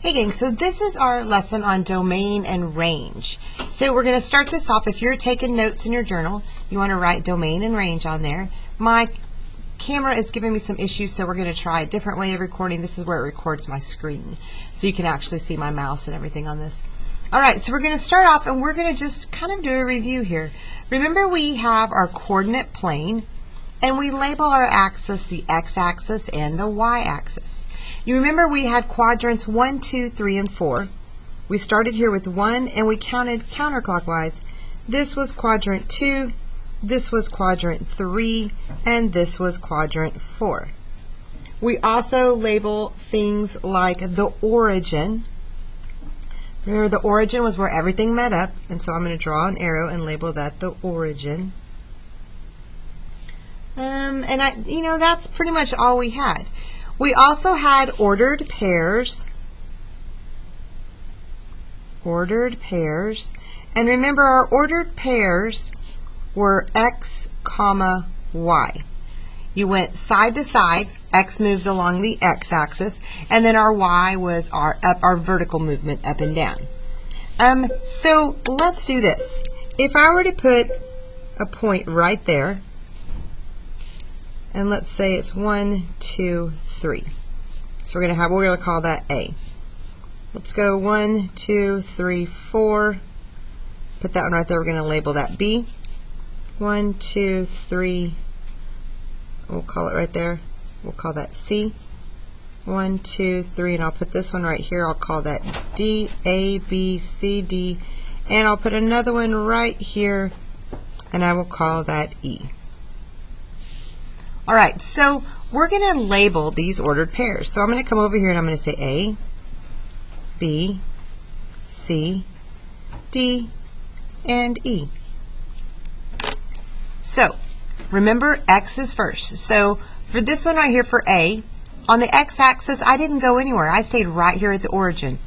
Hey gang, so this is our lesson on domain and range. So we're going to start this off. If you're taking notes in your journal, you want to write domain and range on there. My camera is giving me some issues, so we're going to try a different way of recording. This is where it records my screen, so you can actually see my mouse and everything on this. Alright, so we're going to start off and we're going to just kind of do a review here. Remember, we have our coordinate plane, and we label our axis the x-axis and the y-axis. You remember we had quadrants 1, 2, 3, and 4. We started here with 1 and we counted counterclockwise. This was quadrant 2, this was quadrant 3, and this was quadrant 4. We also label things like the origin. Remember, the origin was where everything met up, and so I'm going to draw an arrow and label that the origin. And that's pretty much all we had. We also had ordered pairs. And remember, our ordered pairs were x, comma, y. You went side to side. X moves along the x-axis, and then our y was our vertical movement up and down. So let's do this. If I were to put a point right there, and let's say it's 1, 2, 3. So we're going to call that A. Let's go 1, 2, 3, 4. Put that one right there. We're going to label that B. 1, 2, 3. We'll call it right there. We'll call that C. 1, 2, 3, and I'll put this one right here. I'll call that D, A, B, C, D, and I'll put another one right here, and I will call that E. All right, so we're going to label these ordered pairs. So I'm going to come over here and I'm going to say A, B, C, D, and E. So remember, X is first. So for this one right here for A, on the x-axis, I didn't go anywhere. I stayed right here at the origin.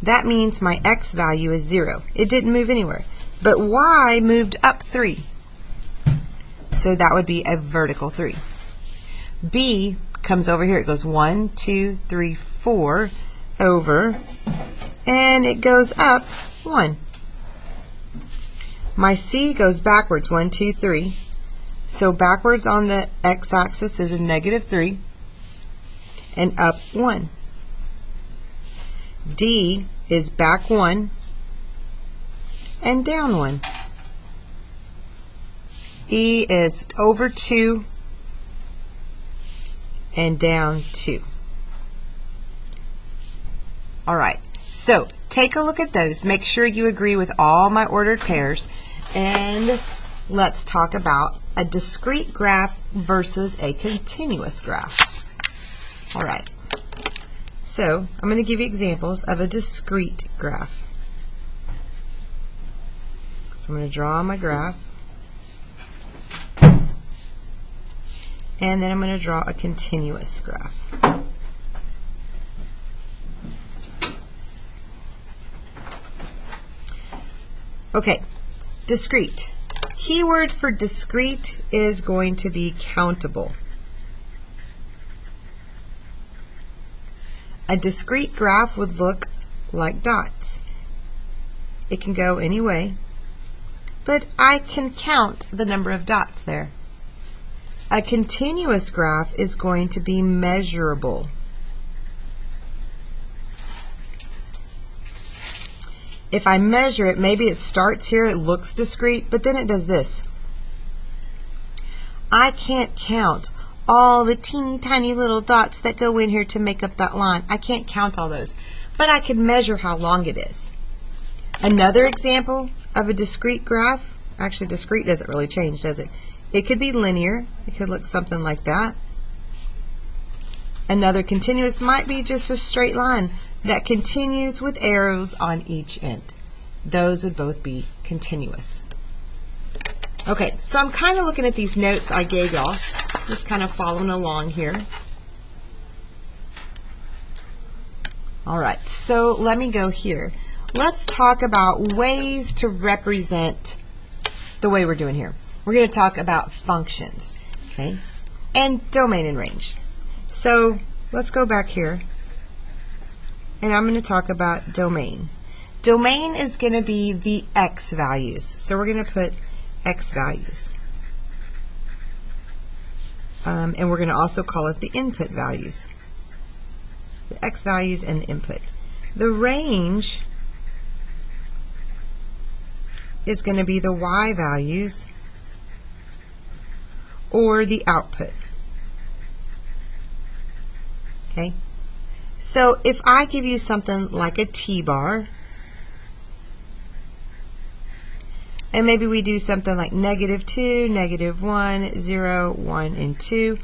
That means my x value is 0. It didn't move anywhere. But y moved up 3. So that would be a vertical 3. B comes over here. It goes 1, 2, 3, 4 over, and it goes up 1. My C goes backwards, 1, 2, 3. So backwards on the x-axis is a -3 and up 1. D is back 1 and down 1. E is over 2 and down 2. All right, so take a look at those. Make sure you agree with all my ordered pairs, and let's talk about a discrete graph versus a continuous graph. All right, so I'm going to give you examples of a discrete graph. So I'm going to draw my graph, and then I'm going to draw a continuous graph. Okay, discrete. Keyword for discrete is going to be countable. A discrete graph would look like dots. It can go any way, but I can count the number of dots there. A continuous graph is going to be measurable. If I measure it, maybe it starts here, it looks discrete, but then it does this. I can't count all the teeny tiny little dots that go in here to make up that line. I can't count all those, but I can measure how long it is. Another example of a discrete graph, actually discrete doesn't really change, does it? It could be linear. It could look something like that. Another continuous might be just a straight line that continues with arrows on each end. Those would both be continuous. Okay, so I'm kind of looking at these notes I gave y'all, just kind of following along here. All right, so let me go here. Let's talk about ways to represent the way we're doing here. We're going to talk about functions, okay, and domain and range. So let's go back here and I'm going to talk about domain. Domain is going to be the x values. So we're going to put x values. And we're going to also call it the input values. The x values and the input. The range is going to be the y values or the output. Okay? So if I give you something like a t-bar, and maybe we do something like -2, -1, 0, 1, and 2,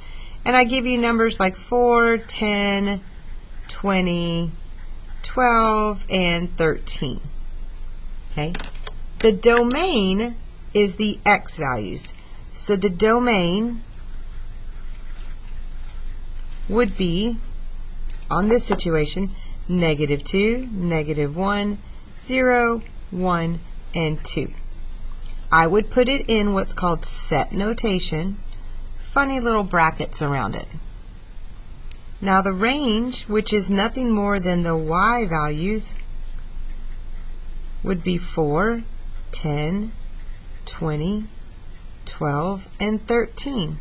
and I give you numbers like 4, 10, 20, 12, and 13. Okay? The domain is the x values. So the domain would be, on this situation, -2, -1, 0, 1, and 2. I would put it in what's called set notation, funny little brackets around it. Now the range, which is nothing more than the y values, would be 4, 10, 20, 12, and 13.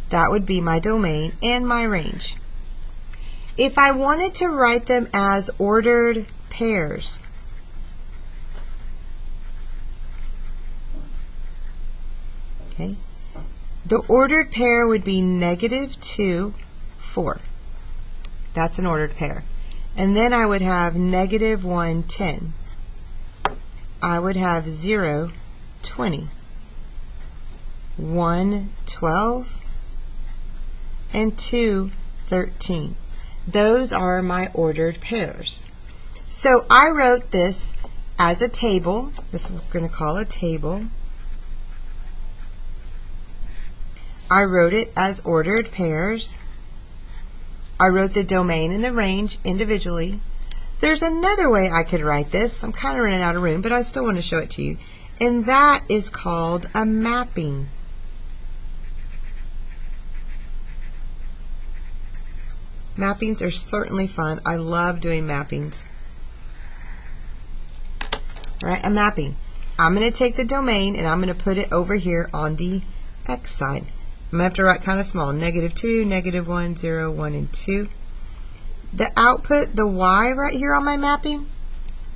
That would be my domain and my range. If I wanted to write them as ordered pairs, okay, the ordered pair would be -2, 4. That's an ordered pair. And then I would have -1, 10. I would have 0, 20. 1, 12. And 2, 13. Those are my ordered pairs. So I wrote this as a table. This we're going to call a table. I wrote it as ordered pairs. I wrote the domain and the range individually. There's another way I could write this. I'm kind of running out of room, but I still want to show it to you. And that is called a mapping. Mappings are certainly fun. I love doing mappings. All right, a mapping. I'm going to take the domain and I'm going to put it over here on the x side. I'm going to have to write kind of small. -2, -1, 0, 1, and 2. The output, the y right here on my mapping,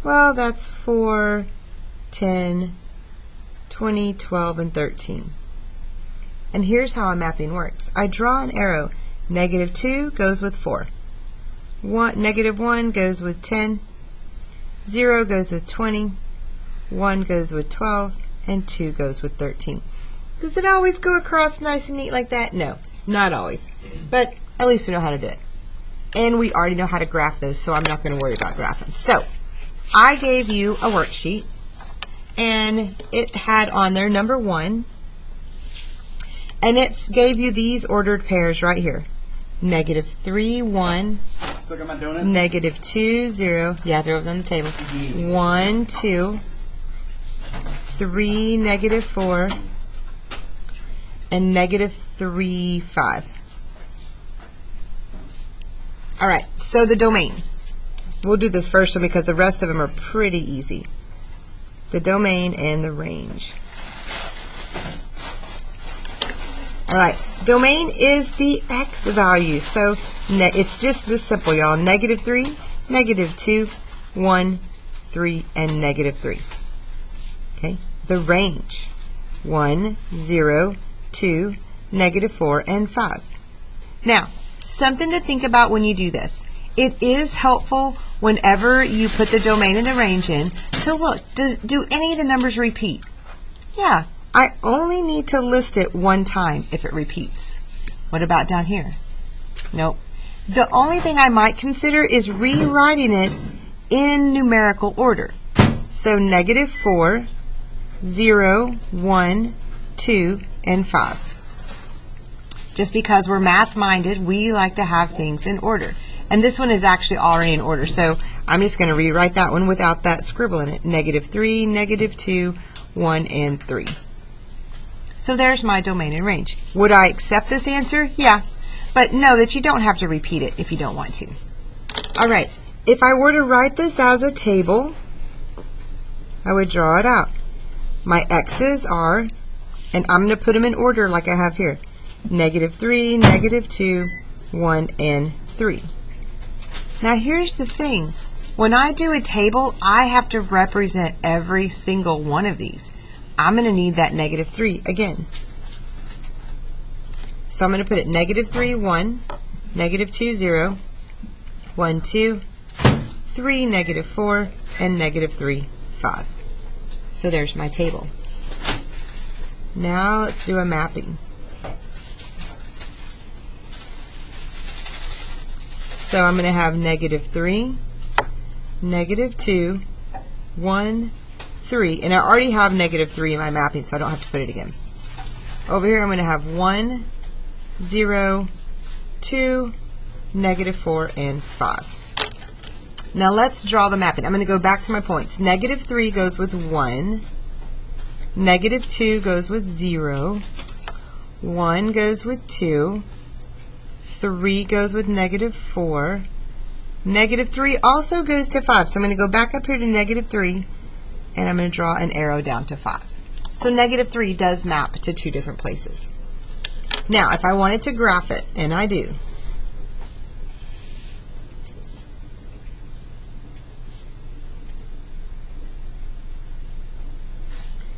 well, that's 4, 10, 20, 12, and 13. And here's how a mapping works. I draw an arrow. -2 goes with 4. -1 goes with 10. 0 goes with 20. 1 goes with 12. And 2 goes with 13. Does it always go across nice and neat like that? No, not always. But at least we know how to do it. And we already know how to graph those, so I'm not going to worry about graphing. So I gave you a worksheet, and it had on there number 1, and it gave you these ordered pairs right here. -3, 1, -2, 0. Yeah, they're over on the table. 1, 2, 3, -4, and -3, 5. All right, so the domain. We'll do this first one because the rest of them are pretty easy. The domain and the range. All right, domain is the x value. So it's just this simple, y'all. -3, -2, 1, 3, and -3. Okay, the range. 1, 0, 2, -4, and 5. Now, something to think about when you do this. It is helpful whenever you put the domain and the range in to look, do any of the numbers repeat? Yeah, I only need to list it one time if it repeats. What about down here? Nope. The only thing I might consider is rewriting it in numerical order. So -4, 0, 1, 2, and 5. Just because we're math-minded, we like to have things in order. And this one is actually already in order, so I'm just going to rewrite that one without that scribble in it. -3, -2, 1, and 3. So there's my domain and range. Would I accept this answer? Yeah. But know that you don't have to repeat it if you don't want to. All right, if I were to write this as a table, I would draw it out. My x's are, and I'm going to put them in order like I have here, -3, -2, 1, and 3. Now here's the thing. When I do a table, I have to represent every single one of these. I'm going to need that -3 again. So I'm going to put it -3, 1, -2, 0, 1, 2, 3, -4, and -3, 5. So there's my table. Now let's do a mapping. So I'm going to have -3, -2, 1, 3. And I already have -3 in my mapping, so I don't have to put it again. Over here I'm going to have 1, 0, 2, -4, and 5. Now let's draw the mapping. I'm going to go back to my points. -3 goes with 1. -2 goes with 0. 1 goes with 2. 3 goes with -4. -3 also goes to 5. So I'm going to go back up here to -3, and I'm going to draw an arrow down to 5. So -3 does map to two different places. Now, if I wanted to graph it, and I do,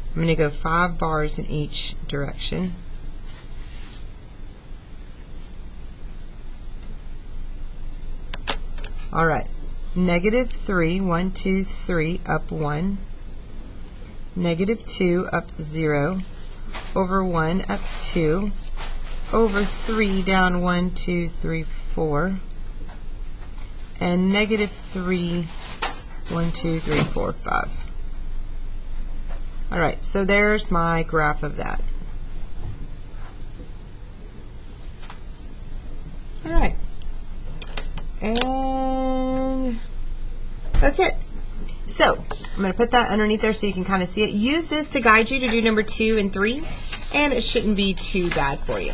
I'm going to go 5 bars in each direction. All right, -3, 1, 2, 3, up 1. -2, up 0. Over 1, up 2. Over 3, down 1, 2, 3, 4. And -3, 1, 2, 3, 4, 5. All right, so there's my graph of that. All right, and that's it. So I'm going to put that underneath there so you can kind of see it. Use this to guide you to do number 2 and 3, and it shouldn't be too bad for you.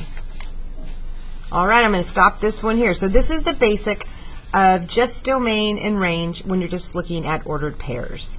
All right, I'm going to stop this one here. So this is the basic of just domain and range when you're just looking at ordered pairs.